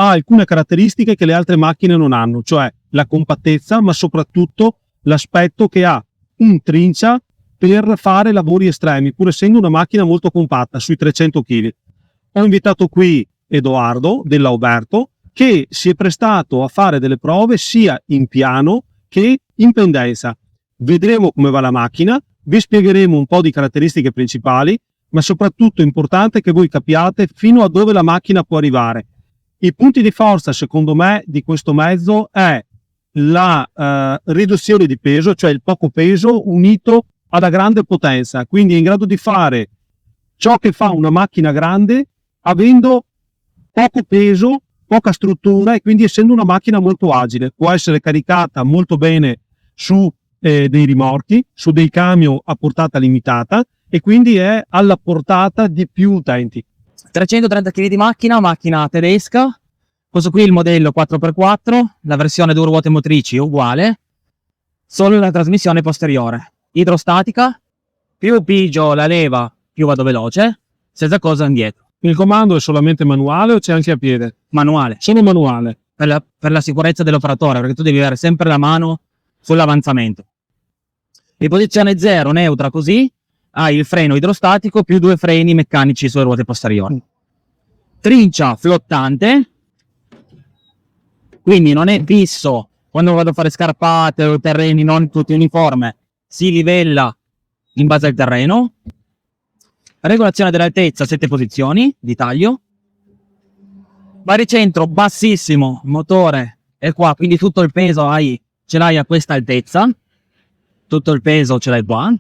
ha alcune caratteristiche che le altre macchine non hanno, cioè la compattezza, ma soprattutto l'aspetto che ha un trincia per fare lavori estremi, pur essendo una macchina molto compatta, sui 300 kg. Ho invitato qui Edoardo dell'Auberto, che si è prestato a fare delle prove sia in piano che in pendenza. Vedremo come va la macchina, vi spiegheremo un po' di caratteristiche principali, ma soprattutto è importante che voi capiate fino a dove la macchina può arrivare. I punti di forza, secondo me, di questo mezzo è la riduzione di peso, cioè il poco peso unito alla grande potenza, quindi è in grado di fare ciò che fa una macchina grande avendo poco peso, poca struttura e quindi essendo una macchina molto agile. Può essere caricata molto bene su dei rimorchi, su dei camion a portata limitata e quindi è alla portata di più utenti. 330 kg di macchina tedesca. Questo qui è il modello 4x4, la versione 2 ruote motrici è uguale, solo la trasmissione posteriore. Idrostatica, più pigio la leva, più vado veloce, stessa cosa indietro. Il comando è solamente manuale o c'è anche a piede? Manuale. Solo manuale. Per la sicurezza dell'operatore, perché tu devi avere sempre la mano sull'avanzamento. In posizione 0, neutra così, hai il freno idrostatico più 2 freni meccanici sulle ruote posteriori. Trincia flottante, quindi non è fisso. Quando vado a fare scarpate o terreni non tutti uniforme, si livella in base al terreno. Regolazione dell'altezza, 7 posizioni di taglio. Baricentro bassissimo, motore è qua, quindi tutto il peso ce l'hai a questa altezza. Tutto il peso ce l'hai qua.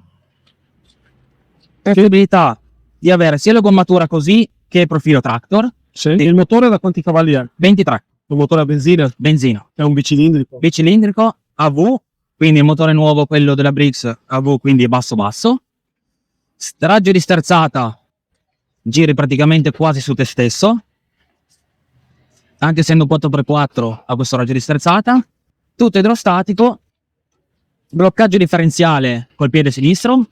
Possibilità di avere sia la gommatura così che profilo tractor. Sì. Il motore da quanti cavalli è? 23. Un motore a benzina? Benzina. È un bicilindrico? Bicilindrico, AV, quindi il motore nuovo, quello della Brix, AV, quindi basso. Raggio di sterzata, giri praticamente quasi su te stesso. Anche essendo 4x4 ha questo raggio di sterzata. Tutto idrostatico. Bloccaggio differenziale col piede sinistro.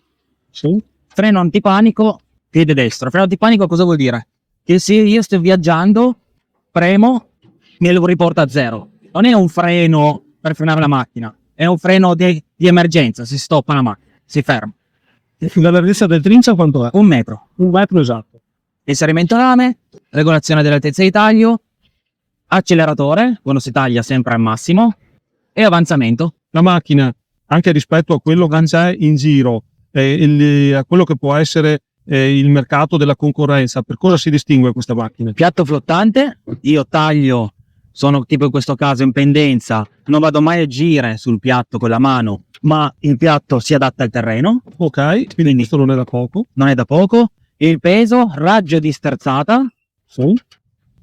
Sì. Freno antipanico, piede destro. Freno antipanico cosa vuol dire? Che se io sto viaggiando, premo, me lo riporta a zero. Non è un freno per frenare la macchina, è un freno di emergenza, si stoppa la macchina, si ferma. La larghezza del trincia quanto è? 1 metro. 1 metro esatto. Inserimento rame, regolazione dell'altezza di taglio, acceleratore, quando si taglia sempre al massimo, e avanzamento. La macchina, anche rispetto a quello che c'è in giro, a quello che può essere il mercato della concorrenza, per cosa si distingue questa macchina? Piatto flottante, io taglio, sono tipo in questo caso in pendenza, non vado mai a girare sul piatto con la mano, ma il piatto si adatta al terreno. Ok, quindi questo non è da poco. Non è da poco. Il peso, raggio di sterzata, sì,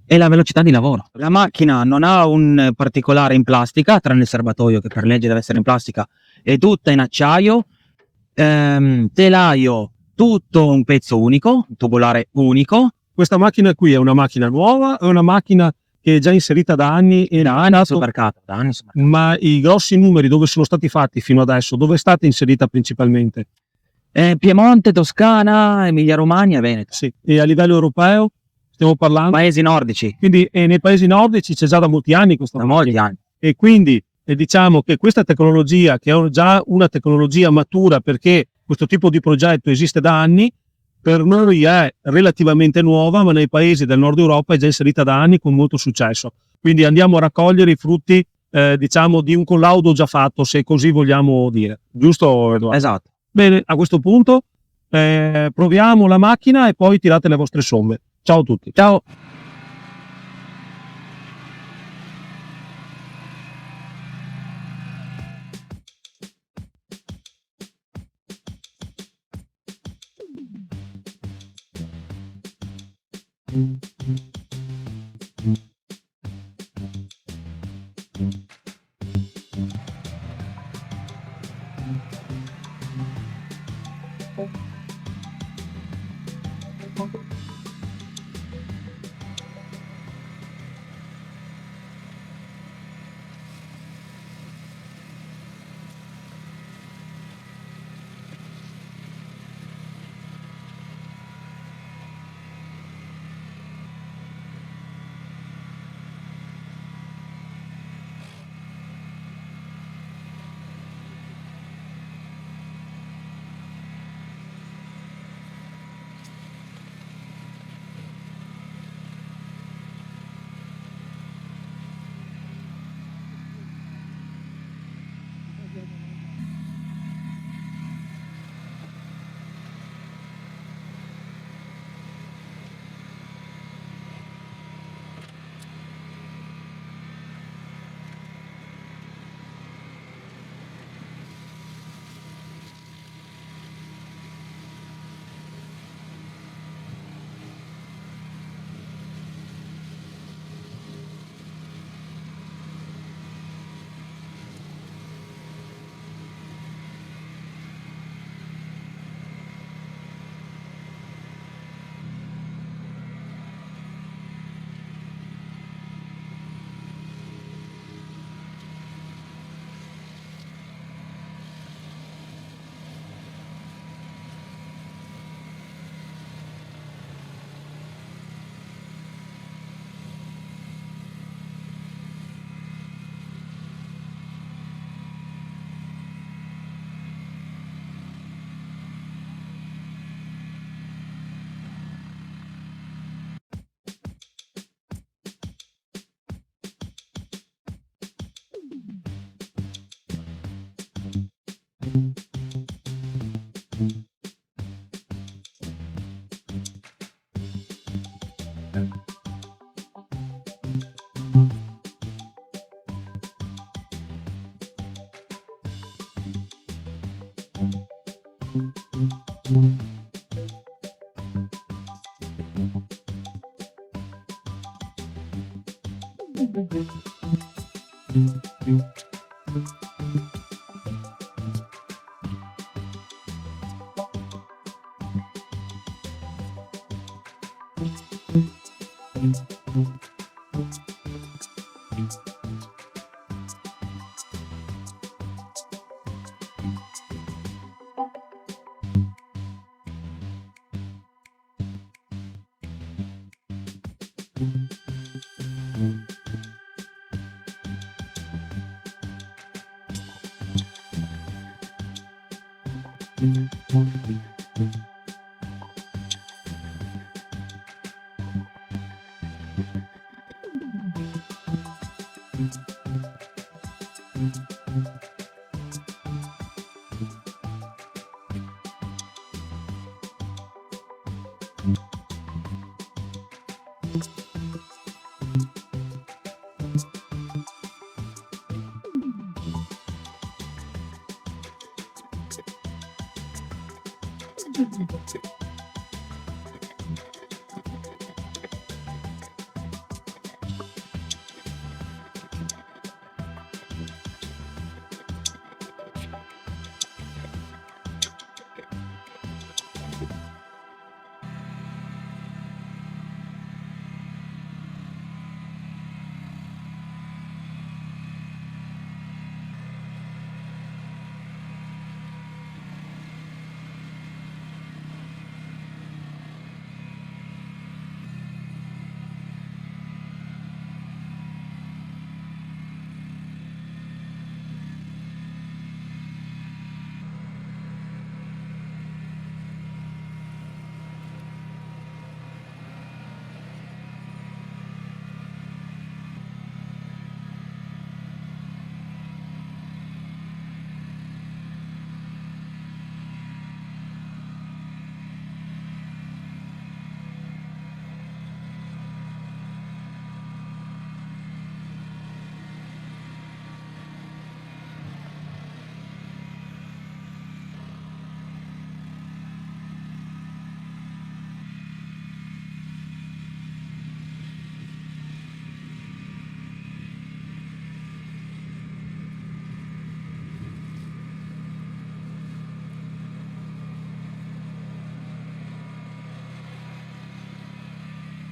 e la velocità di lavoro. La macchina non ha un particolare in plastica, tranne il serbatoio che per legge deve essere in plastica, è tutta in acciaio. Telaio, tutto un pezzo unico, un tubolare unico. Questa macchina qui è una macchina nuova, è una macchina che è già inserita da anni e da anni sul mercato. Ma i grossi numeri dove sono stati fatti fino adesso, dove è stata inserita principalmente? Piemonte, Toscana, Emilia Romagna e Veneto. Sì. E a livello europeo stiamo parlando? Paesi nordici. Quindi nei paesi nordici c'è già da molti anni questa macchina. Molti anni. E quindi diciamo che questa tecnologia, che è già una tecnologia matura perché questo tipo di progetto esiste da anni, per noi è relativamente nuova, ma nei paesi del nord Europa è già inserita da anni con molto successo. Quindi andiamo a raccogliere i frutti, diciamo, di un collaudo già fatto, se così vogliamo dire. Giusto, Edoardo? Esatto. Bene, a questo punto proviamo la macchina e poi tirate le vostre somme. Ciao a tutti. Ciao.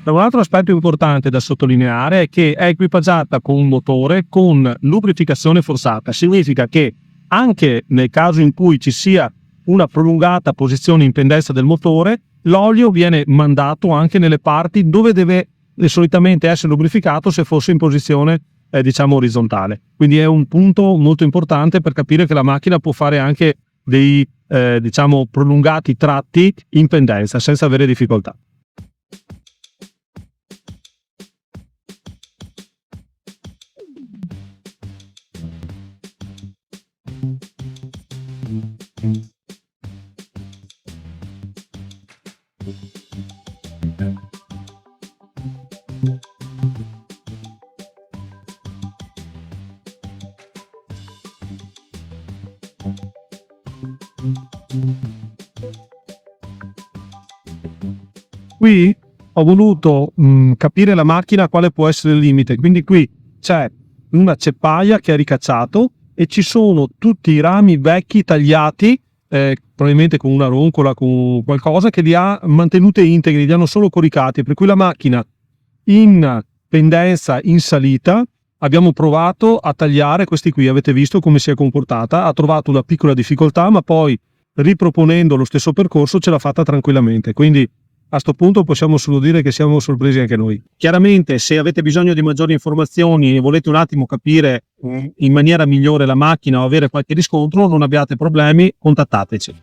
Un altro aspetto importante da sottolineare è che è equipaggiata con un motore con lubrificazione forzata. Significa che anche nel caso in cui ci sia una prolungata posizione in pendenza del motore, l'olio viene mandato anche nelle parti dove deve solitamente essere lubrificato se fosse in posizione diciamo orizzontale. Quindi è un punto molto importante per capire che la macchina può fare anche dei diciamo prolungati tratti in pendenza senza avere difficoltà. Qui ho voluto capire la macchina quale può essere il limite, quindi qui c'è una ceppaia che ha ricacciato e ci sono tutti i rami vecchi tagliati, probabilmente con una roncola, con qualcosa che li ha mantenute integri, li hanno solo coricati, per cui la macchina in pendenza in salita abbiamo provato a tagliare questi qui, avete visto come si è comportata, ha trovato una piccola difficoltà ma poi riproponendo lo stesso percorso ce l'ha fatta tranquillamente, quindi a sto punto possiamo solo dire che siamo sorpresi anche noi. Chiaramente se avete bisogno di maggiori informazioni e volete un attimo capire in maniera migliore la macchina o avere qualche riscontro, non abbiate problemi, contattateci.